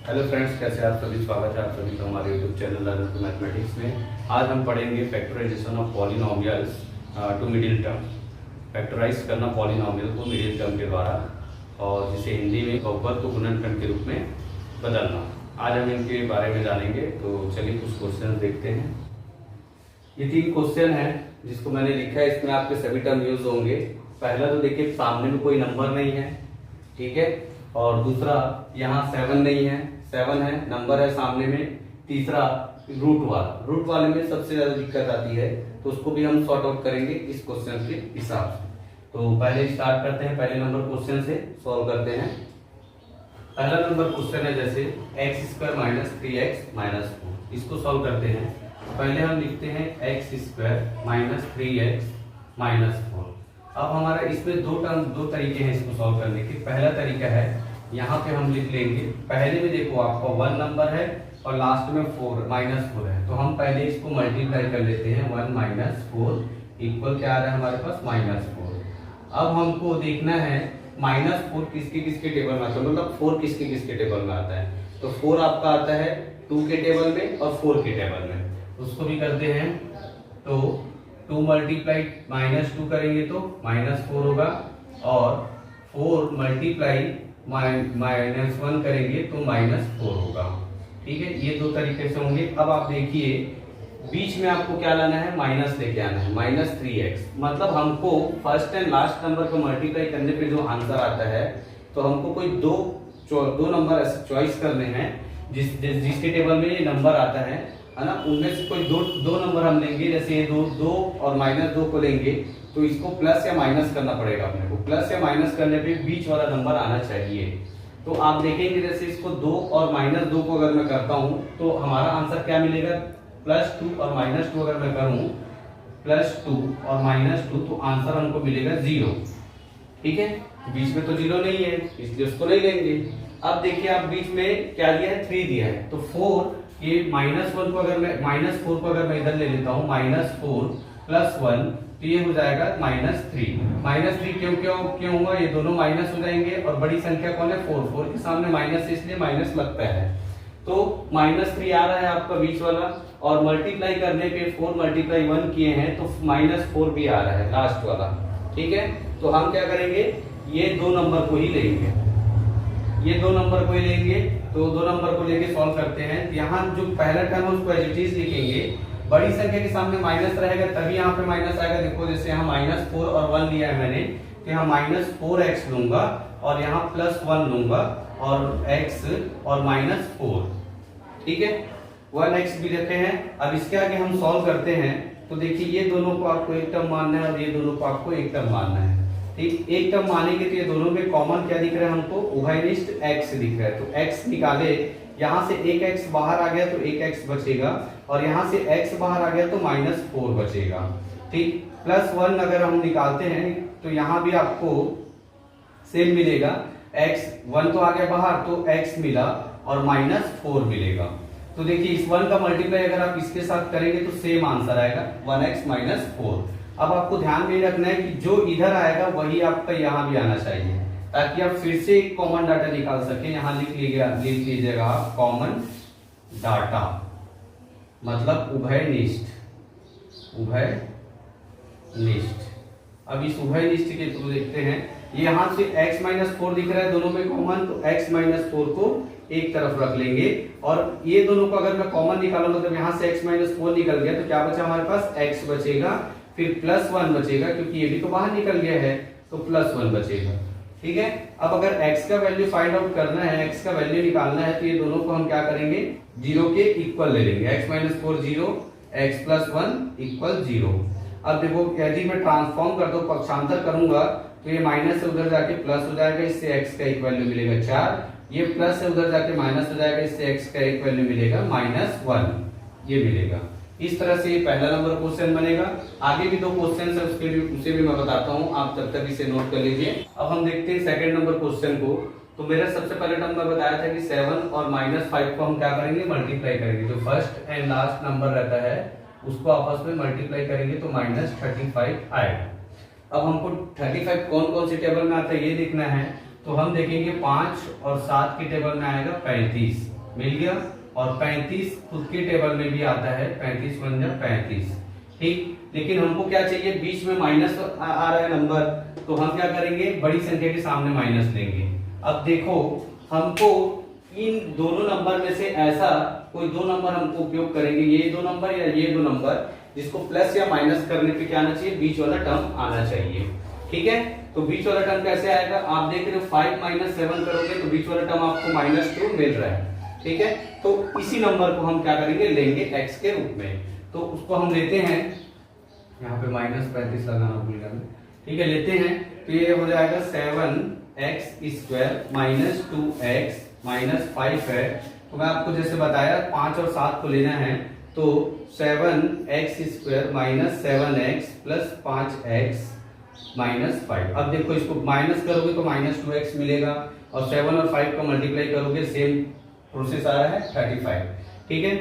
Hello friends, कैसे आप सभी। स्वागत है आप सभी का हमारे YouTube channel learner to mathematics में। आज हम पढ़ेंगे factorisation of polynomials to middle term. Factorise करना पॉलिनोमियल को मिडिल टर्म के द्वारा, और जिसे हिंदी में बहुपद को गुणनखंड के रूप में बदलना। आज हम इनके बारे में जानेंगे। तो चलिए कुछ क्वेश्चन देखते हैं। ये 3 क्वेश्चन है जिसको मैंने लिखा है, इसमें आपके सभी टर्म यूज होंगे। पहला तो देखिए, सामने में कोई नंबर नहीं है, ठीक है। और दूसरा, यहाँ 7 नहीं है, 7 है नंबर है सामने में। तीसरा, रूट वाले में सबसे ज्यादा दिक्कत आती है, तो उसको भी हम सॉर्ट आउट करेंगे इस क्वेश्चन के हिसाब से। तो पहले स्टार्ट करते हैं, पहले नंबर क्वेश्चन से सॉल्व करते हैं। पहला नंबर क्वेश्चन है जैसे x² - 3x - 4। इसको सॉल्व करते हैं। पहले हम लिखते हैं x² - 3x - 4। अब हमारा इसमें दो तरीके हैं इसको सॉल्व करने के। पहला तरीका है, यहाँ पे हम लिख लेंगे, पहले में देखो आपका 1 नंबर है और लास्ट में -4 है, तो हम पहले इसको मल्टीप्लाई कर लेते हैं। 1 - 4 इक्वल क्या आ रहा है हमारे पास, -4। अब हमको देखना है -4 किसके किसके टेबल में आता है, मतलब 4 किसके किसके टेबल में आता है। तो 4 आपका आता है 2 के टेबल में और 4 के टेबल में। उसको भी करते हैं। तो 2 मल्टीप्लाई -2 करेंगे तो -4 होगा, और 4 मल्टीप्लाई -1 करेंगे तो -4 होगा, ठीक है। ये 2 तरीके से होंगे। अब आप देखिए, बीच में आपको क्या लाना है, माइनस लेके आना है, -3x। मतलब हमको फर्स्ट एंड लास्ट नंबर को मल्टीप्लाई करने पे जो आंसर आता है, तो हमको कोई दो नंबर ऐसे चॉइस करने हैं जिसके टेबल में ये नंबर आता है ना, उनमें से कोई दो नंबर हम लेंगे। जैसे ये दो और -2 को लेंगे, तो इसको प्लस या माइनस करना पड़ेगा अपने को। प्लस या माइनस करने पे बीच वाला नंबर आना चाहिए। तो आप देखेंगे, जैसे इसको 2 और -2 को अगर मैं करता हूं तो हमारा आंसर क्या मिलेगा, +2 और -2 अगर मैं करूं, +2 और -2, तो आंसर हमको मिलेगा 0, ठीक है। बीच में तो 0 नहीं है, इसलिए उसको नहीं लेंगे। अब देखिए, आप बीच में क्या दिया है, 3 दिया है, तो 4, ये -4 को अगर मैं इधर ले लेता हूँ, -4 + 1, तो ये हो जाएगा -3। क्यों हुआ, ये दोनों माइनस हो जाएंगे, और बड़ी संख्या कौन है, 4 के सामने माइनस, इसलिए माइनस लगता है। तो -3 आ रहा है आपका बीच वाला, और मल्टीप्लाई करने पे 4 × 1 किए हैं तो -4 भी आ रहा है लास्ट वाला, ठीक है। तो हम क्या करेंगे, ये 2 नंबर को ही लेंगे, तो 2 नंबर को लेके सॉल्व करते हैं। यहाँ जो पहला टर्म है उसको एज इट इज लिखेंगे। बड़ी संख्या के सामने माइनस रहेगा तभी यहाँ पे माइनस आएगा। देखो, जैसे यहाँ -4 और 1 लिया है मैंने, तो यहाँ -4x लूंगा, और यहाँ +1 लूंगा, और x और -4, ठीक है। 1x भी लेते हैं। अब इसके आगे हम सॉल्व करते हैं। तो देखिए, ये दोनों को आपको एक टर्म मानना है, और ये दोनों को आपको एक टर्म मानना है, ठीक। एक टर्म मानेंगे तो ये दोनों में कॉमन क्या दिख रहा है हमको, उभयनिष्ठ x दिख रहा है। तो x निकाले, यहाँ से एक x बाहर आ गया तो एक x बचेगा, और यहाँ से x बाहर आ गया तो -4 बचेगा, ठीक। +1 अगर हम निकालते हैं तो यहाँ भी आपको सेम मिलेगा। x1 तो आ गया बाहर, तो x मिला, और -4 मिलेगा। तो देखिए, इस 1 का मल्टीप्लाई अगर आप इसके साथ करेंगे तो सेम आंसर आएगा, 1x - 4। अब आपको ध्यान में रखना है कि जो इधर आएगा वही आपका यहाँ भी आना चाहिए, ताकि आप फिर से एक कॉमन डाटा निकाल सके। यहाँ लिख लीजिएगा आप कॉमन डाटा, मतलब उभयनिष्ठ। अब इस उभयनिष्ठ के थ्रू देखते हैं। यहाँ से x - 4 दिख रहा है दोनों में कॉमन, तो x - 4 को एक तरफ रख लेंगे, और ये दोनों को अगर मैं कॉमन निकालूं, मतलब यहाँ से x - 4 निकल गया, तो क्या बचा हमारे पास, x बचेगा, फिर +1 बचेगा, क्योंकि ये भी तो बाहर निकल गया है, तो +1 बचेगा, ठीक है। अब अगर x का वैल्यू फाइंड आउट करना है, x का वैल्यू निकालना है, तो ये दोनों को हम क्या करेंगे, 0 के इक्वल ले लेंगे। x - 4 0, x + 1 = 0। अब देखो, यदि मैं ट्रांसफॉर्म कर दो, पक्षांतर करूंगा, तो ये माइनस से उधर जाके प्लस हो जाएगा, इससे x का एक वैल्यू मिलेगा 4। ये प्लस से उधर जाके माइनस हो जाएगा, इससे x का एक वैल्यू मिलेगा -1, ये मिलेगा। इस तरह से ये पहला नंबर क्वेश्चन बनेगा। आगे भी 2 क्वेश्चन है, उसे भी मैं बताता हूँ, आप तब तक इसे नोट कर लीजिए। अब हम देखते हैं सेकंड नंबर क्वेश्चन को। तो मेरा सबसे पहले टर्म मैं बताया था कि 7 और -5 को हम क्या करेंगे, मल्टीप्लाई करेंगे। जो फर्स्ट एंड लास्ट नंबर रहता है उसको आपस में मल्टीप्लाई करेंगे तो -35 आएगा। अब हमको 35 कौन कौन से टेबल में आता है ये देखना है। तो हम देखेंगे 5 और 7 के टेबल में आएगा 35, मिल गया। और 35 खुद के टेबल में भी आता है, 35 बन जा 35, ठीक। लेकिन हमको क्या चाहिए, बीच में माइनस आ रहा है नंबर, तो हम क्या करेंगे, बड़ी संख्या के सामने माइनस लेंगे। अब देखो हमको इन दोनों नंबर में से ऐसा कोई दो नंबर हमको उपयोग करेंगे, ये दो नंबर या ये दो नंबर, जिसको प्लस या माइनस करने पे क्या आना चाहिए, बीच वाला टर्म आना चाहिए, ठीक है। तो बीच वाला टर्म कैसे आएगा, आप देख रहे हो 5 - 7 करोगे तो बीच वाला टर्म आपको -2 मिल रहा है, ठीक है। तो इसी नंबर को हम क्या करेंगे, लेंगे x के रूप में। तो उसको हम लेते हैं, यहाँ पे -35 लगाना भूल गया मैं, ठीक है, लेते हैं। तो ये हो जाएगा 7x² - 2x - 5 है। तो मैं आपको जैसे बताया 5 और 7 को लेना है, तो 7x² - 7x + 5x - 5। अब देखो इसको माइनस करोगे तो -2x मिलेगा, और 7 और 5 का मल्टीप्लाई करोगे, सेम प्रोसेस आ रहा है 35, ठीक है।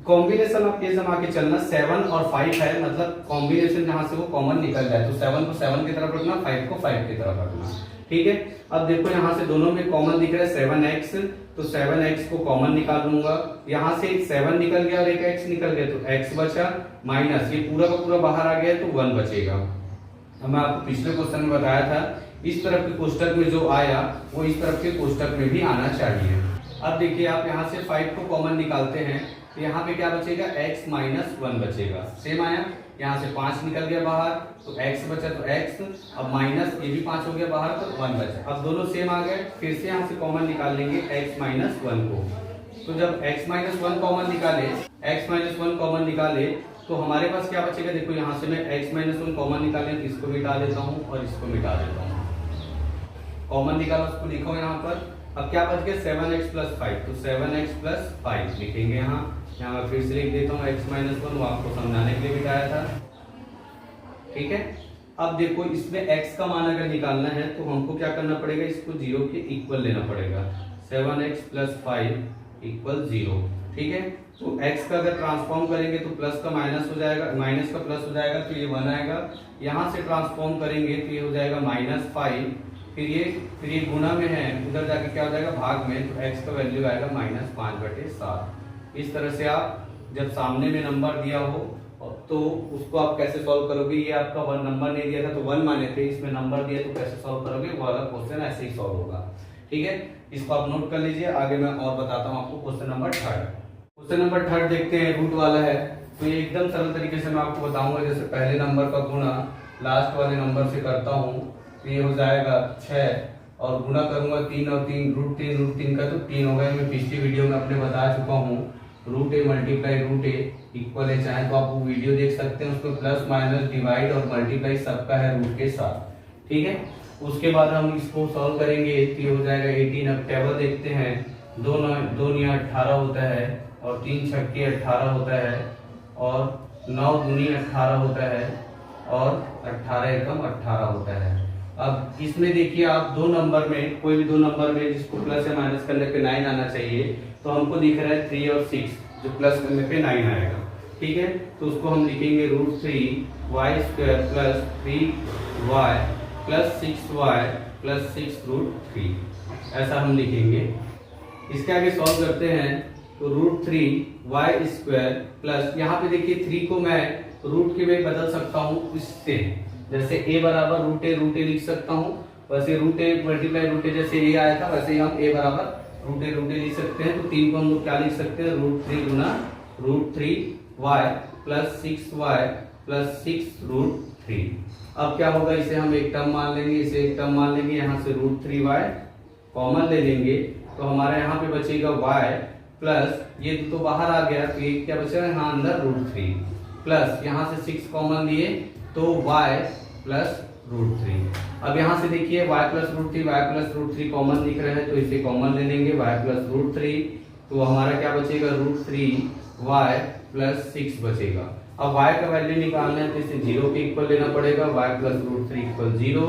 कॉम्बिनेशन आप ये जमा के चलना, 7 और 5 है, मतलब कॉम्बिनेशन जहां से वो कॉमन निकल जाए, तो 7 को 7 की तरफ रखना, 5 को 5 की तरफ रखना, ठीक है। अब देखो यहाँ से दोनों में कॉमन दिख रहा है 7x, तो 7x को कॉमन निकाल लूंगा, यहाँ से 7 निकल गया और एक x निकल गया, तो x बचा, माइनस ये पूरा का पूरा बाहर आ गया तो 1 बचेगा। अब मैं आपको पिछले क्वेश्चन में बताया था, इस तरफ के कोष्टक में जो आया वो इस तरफ के कोष्टक में भी आना चाहिए। अब देखिए आप यहाँ से 5 को कॉमन निकालते हैं, तो यहाँ पे क्या बचेगा, x - 1 बचेगा, सेम आया। यहाँ से 5 निकल गया बाहर, तो x बचा, तो x, अब माइनस ये भी 5 हो गया बाहर, तो 1 बचा। अब दोनों सेम आ गए, फिर से यहाँ से कॉमन निकाल लेंगे x - 1 को। तो जब x - 1 कॉमन निकाले, x - 1 कॉमन निकाले, तो हमारे पास क्या बचेगा, देखो यहाँ से मैं x - 1 कॉमन निकाले, तो इसको मिटा देता हूँ और इसको मिटा देता हूँ, कॉमन निकाला उसको लिखो यहाँ पर। अब क्या बच गया, 7x + 5, तो 7x + 5 लिखेंगे यहाँ मैं फिर से लिख देता हूँ x - 1, वो आपको समझाने के लिए बिठाया था, ठीक है। अब देखो इसमें x का मान अगर निकालना है तो हमको क्या करना पड़ेगा, इसको 0 के इक्वल लेना पड़ेगा, 7x + 5 = 0, ठीक है। तो x का अगर ट्रांसफॉर्म करेंगे तो प्लस का माइनस हो जाएगा, माइनस का प्लस हो जाएगा, तो ये 1 आएगा। यहाँ से ट्रांसफॉर्म करेंगे तो ये हो जाएगा -5, फिर ये गुना में है, उधर जाके क्या हो जाएगा, भाग में, तो x का वैल्यू आएगा -5/7। इस तरह से आप जब सामने में नंबर दिया हो तो उसको आप कैसे सॉल्व करोगे, ये आपका 1 नंबर नहीं दिया था तो 1 माने थे, इसमें नंबर दिया तो कैसे सॉल्व करोगे, वो वाला क्वेश्चन ऐसे ही सॉल्व होगा, ठीक है। इसको आप नोट कर लीजिए, आगे मैं और बताता हूँ आपको। क्वेश्चन नंबर 3, क्वेश्चन नंबर 3 देखते हैं, रूट वाला है, तो ये एकदम सरल तरीके से मैं आपको बताऊंगा। जैसे पहले नंबर का गुणा लास्ट वाले नंबर से करता हूँ, तो ये हो जाएगा 6, और गुना करूंगा 3 और 3 √3 का, तो 3 होगा। मैं पिछली वीडियो में अपने बता चुका हूँ, √a × √a इक्वल है, चाहे तो आप वो वीडियो देख सकते हैं, उसको प्लस माइनस डिवाइड और मल्टीप्लाई सबका है रूट के साथ, ठीक है। उसके बाद हम इसको सॉल्व करेंगे, तो हो जाएगा 18। अब टेबल देखते हैं, 2 9 18 होता है, और 3 छक्के 18 होता है, और 9 दूनी 18 होता है, और 18 एकम 18 होता है। अब इसमें देखिए आप दो नंबर में, कोई भी दो नंबर में जिसको प्लस या माइनस करने पे 9 आना चाहिए, तो हमको दिख रहा है 3 और 6, जो प्लस करने पे 9 आएगा, ठीक है। तो उसको हम लिखेंगे √3y² + 3y + 6y + 6√3, ऐसा हम लिखेंगे। इसके आगे सॉल्व करते हैं, तो √3y² प्लस, यहाँ पे देखिए 3 को मैं रूट के में बदल सकता हूँ इससे, जैसे a बराबर √a लिख सकता हूँ, वैसे √a × √a जैसे a आया था, वैसे ही हम a बराबर √a लिख सकते हैं। तो 3 को हम लोग क्या लिख सकते हैं, √3 गुना √3y + 6y + 6√3। अब क्या होगा, इसे हम एक टर्म मान लेंगे, इसे एक टर्म मान लेंगे, यहाँ से √3y कॉमन ले लेंगे, तो हमारे यहाँ पे बचेगा y प्लस ये तो बाहर आ गया, तो ये क्या बचेगा यहाँ अंदर √3 प्लस यहाँ से 6 कॉमन लिए, तो y + √3। अब यहाँ से देखिए y + √3 कॉमन दिख रहा है, तो इसे कॉमन ले लेंगे, y + √3, तो हमारा क्या बचेगा, √3y + 6 बचेगा। अब y का वैल्यू निकालना है, तो इसे 0 के इक्वल लेना पड़ेगा, y + √3 = 0,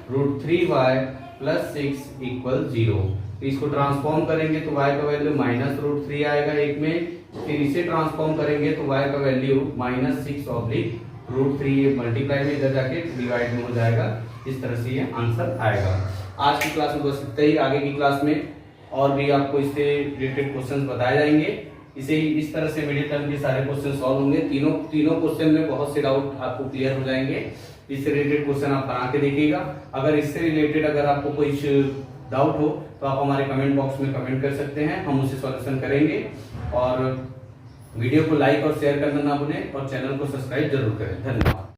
√3y + 6 = 0। तो इसको ट्रांसफॉर्म करेंगे तो y का वैल्यू -√3 आएगा एक में, फिर इसे ट्रांसफॉर्म करेंगे तो y का वैल्यू -6/√3, ये मल्टीप्लाई में इधर जाके डिवाइड में हो जाएगा। इस तरह से ये आंसर आएगा। आज की क्लास में बस इतना ही, आगे की क्लास में और भी आपको इससे रिलेटेड क्वेश्चन बताए जाएंगे। इस तरह से मिडिल टर्म के सारे क्वेश्चन सॉल्व होंगे। तीनों क्वेश्चन में बहुत से डाउट आपको क्लियर हो जाएंगे। इससे रिलेटेड क्वेश्चन आप बना के देखिएगा। अगर इससे रिलेटेड अगर आपको कोई डाउट हो तो आप हमारे कमेंट बॉक्स में कमेंट कर सकते हैं, हम उसे सॉल्यूशन करेंगे। और वीडियो को लाइक और शेयर करना ना भूलें और चैनल को सब्सक्राइब जरूर करें। धन्यवाद।